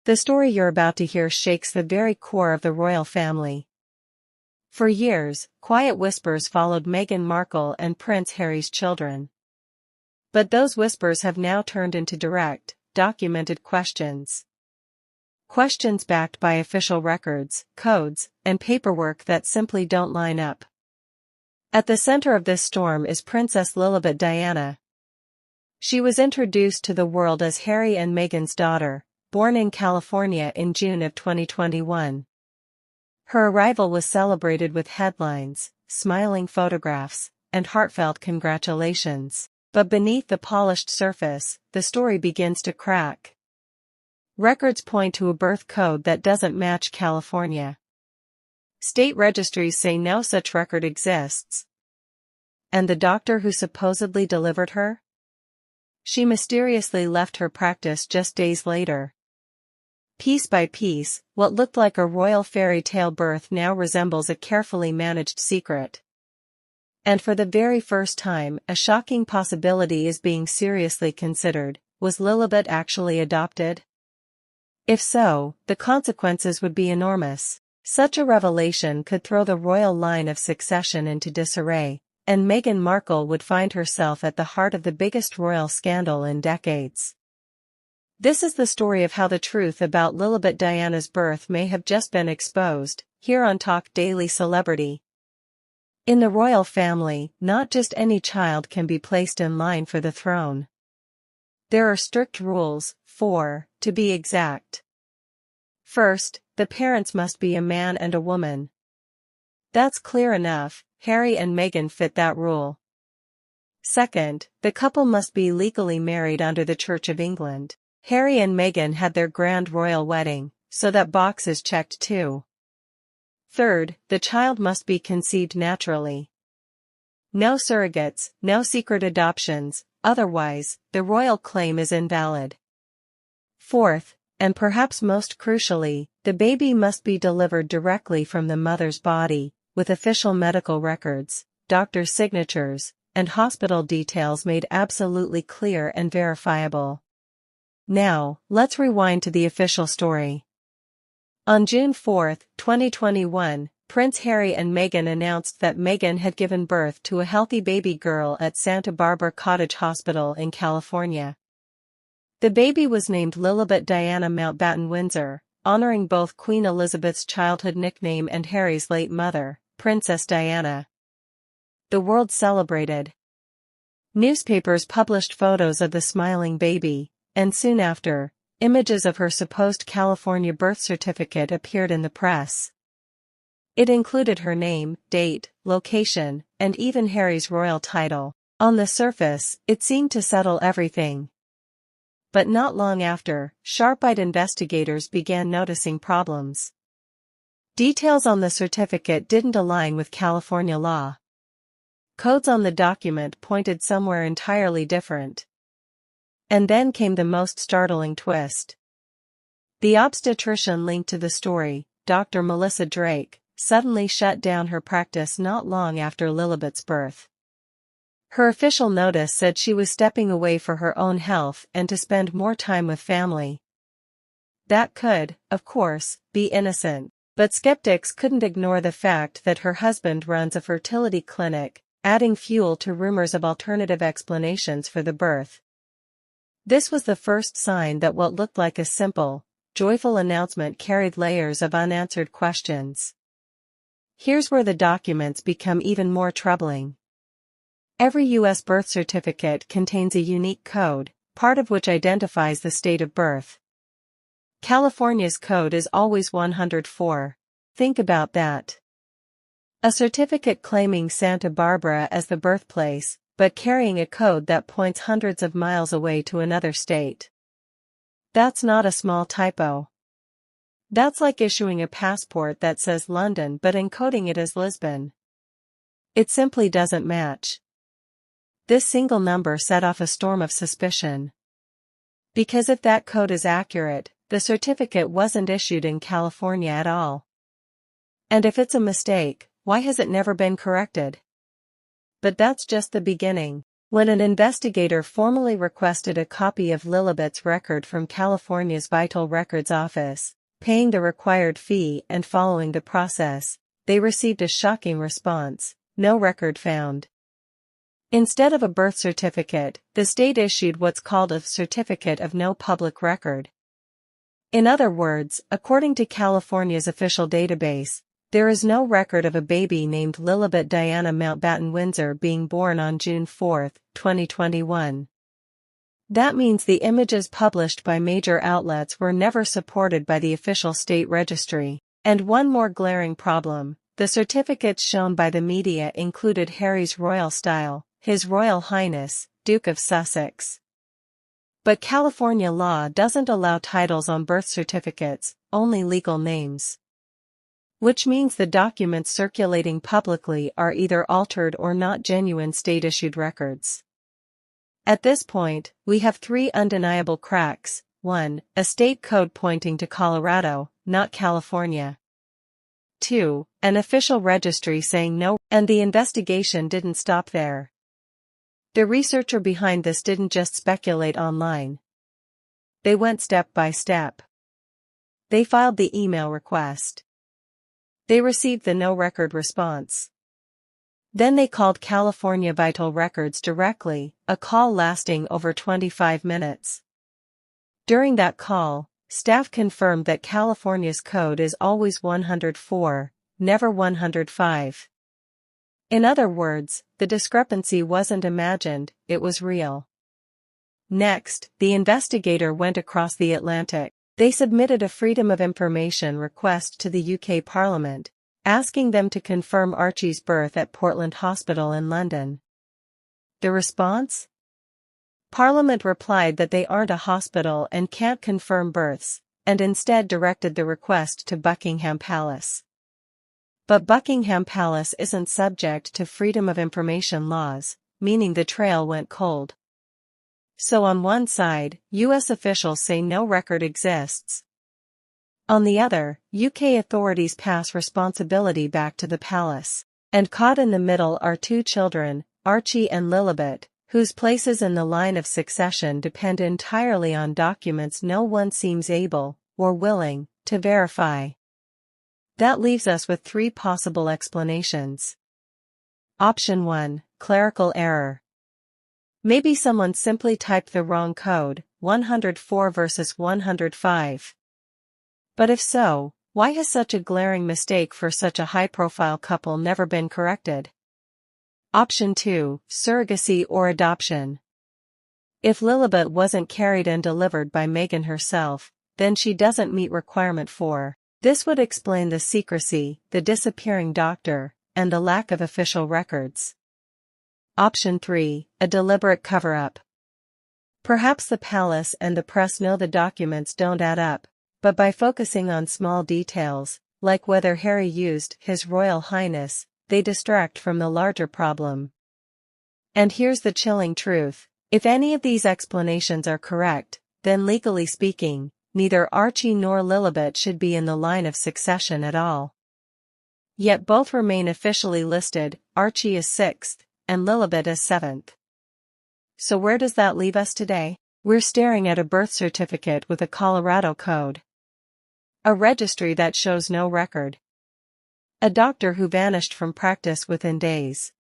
The story you're about to hear shakes the very core of the royal family. For years, quiet whispers followed Meghan Markle and Prince Harry's children. But those whispers have now turned into direct, documented questions. Questions backed by official records, codes, and paperwork that simply don't line up. At the center of this storm is Princess Lilibet Diana. She was introduced to the world as Harry and Meghan's daughter, born in California in June of 2021. Her arrival was celebrated with headlines, smiling photographs, and heartfelt congratulations. But beneath the polished surface, the story begins to crack. Records point to a birth code that doesn't match California. State registries say no such record exists. And the doctor who supposedly delivered her? She mysteriously left her practice just days later. Piece by piece, what looked like a royal fairy tale birth now resembles a carefully managed secret. And for the very first time, a shocking possibility is being seriously considered. Was Lilibet actually adopted? If so, the consequences would be enormous. Such a revelation could throw the royal line of succession into disarray, and Meghan Markle would find herself at the heart of the biggest royal scandal in decades. This is the story of how the truth about Lilibet Diana's birth may have just been exposed, here on Talk Daily Celebrity. In the royal family, not just any child can be placed in line for the throne. There are strict rules, 4, to be exact. First, the parents must be a man and a woman. That's clear enough, Harry and Meghan fit that rule. Second, the couple must be legally married under the Church of England. Harry and Meghan had their grand royal wedding, so that box is checked too. Third, the child must be conceived naturally. No surrogates, no secret adoptions, otherwise, the royal claim is invalid. Fourth, and perhaps most crucially, the baby must be delivered directly from the mother's body, with official medical records, doctors' signatures, and hospital details made absolutely clear and verifiable. Now, let's rewind to the official story. On June 4, 2021, Prince Harry and Meghan announced that Meghan had given birth to a healthy baby girl at Santa Barbara Cottage Hospital in California. The baby was named Lilibet Diana Mountbatten Windsor, honoring both Queen Elizabeth's childhood nickname and Harry's late mother, Princess Diana. The world celebrated. Newspapers published photos of the smiling baby, and soon after, images of her supposed California birth certificate appeared in the press. It included her name, date, location, and even Harry's royal title. On the surface, it seemed to settle everything. But not long after, sharp-eyed investigators began noticing problems. Details on the certificate didn't align with California law. Codes on the document pointed somewhere entirely different. And then came the most startling twist. The obstetrician linked to the story, Dr. Melissa Drake, suddenly shut down her practice not long after Lilibet's birth. Her official notice said she was stepping away for her own health and to spend more time with family. That could, of course, be innocent, but skeptics couldn't ignore the fact that her husband runs a fertility clinic, adding fuel to rumors of alternative explanations for the birth. This was the first sign that what looked like a simple, joyful announcement carried layers of unanswered questions. Here's where the documents become even more troubling. Every U.S. birth certificate contains a unique code, part of which identifies the state of birth. California's code is always 104. Think about that. A certificate claiming Santa Barbara as the birthplace, but carrying a code that points hundreds of miles away to another state. That's not a small typo. That's like issuing a passport that says London but encoding it as Lisbon. It simply doesn't match. This single number set off a storm of suspicion. Because if that code is accurate, the certificate wasn't issued in California at all. And if it's a mistake, why has it never been corrected? But that's just the beginning. When an investigator formally requested a copy of Lilibet's record from California's Vital Records Office, paying the required fee and following the process, they received a shocking response: no record found. Instead of a birth certificate, the state issued what's called a certificate of no public record. In other words, according to California's official database, there is no record of a baby named Lilibet Diana Mountbatten Windsor being born on June 4, 2021. That means the images published by major outlets were never supported by the official state registry. And one more glaring problem: the certificates shown by the media included Harry's royal style, His Royal Highness, Duke of Sussex. But California law doesn't allow titles on birth certificates, only legal names. Which means the documents circulating publicly are either altered or not genuine state-issued records. At this point, we have three undeniable cracks. 1. A state code pointing to Colorado, not California. 2. An official registry saying no, and the investigation didn't stop there. The researcher behind this didn't just speculate online. They went step by step. They filed the email request. They received the no record response. Then they called California Vital Records directly, a call lasting over 25 minutes. During that call, staff confirmed that California's code is always 104, never 105. In other words, the discrepancy wasn't imagined, it was real. Next, the investigator went across the Atlantic. They submitted a Freedom of Information request to the UK Parliament, asking them to confirm Archie's birth at Portland Hospital in London. The response? Parliament replied that they aren't a hospital and can't confirm births, and instead directed the request to Buckingham Palace. But Buckingham Palace isn't subject to Freedom of Information laws, meaning the trail went cold. So on one side, US officials say no record exists. On the other, UK authorities pass responsibility back to the palace. And caught in the middle are two children, Archie and Lilibet, whose places in the line of succession depend entirely on documents no one seems able, or willing, to verify. That leaves us with three possible explanations. Option 1, clerical error. Maybe someone simply typed the wrong code, 104 versus 105. But if so, why has such a glaring mistake for such a high-profile couple never been corrected? Option 2, surrogacy or adoption. If Lilibet wasn't carried and delivered by Meghan herself, then she doesn't meet requirement 4. This would explain the secrecy, the disappearing doctor, and the lack of official records. Option 3, a deliberate cover-up. Perhaps the palace and the press know the documents don't add up, but by focusing on small details, like whether Harry used His Royal Highness, they distract from the larger problem. And here's the chilling truth: if any of these explanations are correct, then legally speaking, neither Archie nor Lilibet should be in the line of succession at all. Yet both remain officially listed. Archie is 6th, and Lilibet is 7th. So where does that leave us today? We're staring at a birth certificate with a Colorado code. A registry that shows no record. A doctor who vanished from practice within days.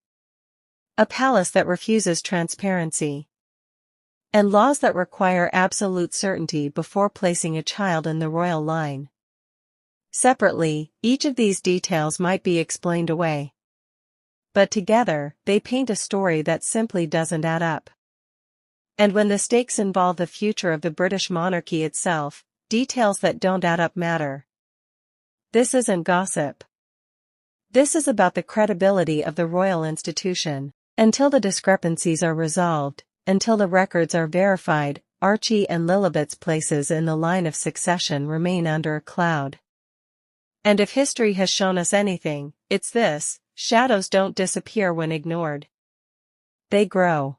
A palace that refuses transparency. And laws that require absolute certainty before placing a child in the royal line. Separately, each of these details might be explained away. But together, they paint a story that simply doesn't add up. And when the stakes involve the future of the British monarchy itself, details that don't add up matter. This isn't gossip. This is about the credibility of the royal institution. Until the discrepancies are resolved, until the records are verified, Archie and Lilibet's places in the line of succession remain under a cloud. And if history has shown us anything, it's this: shadows don't disappear when ignored. They grow.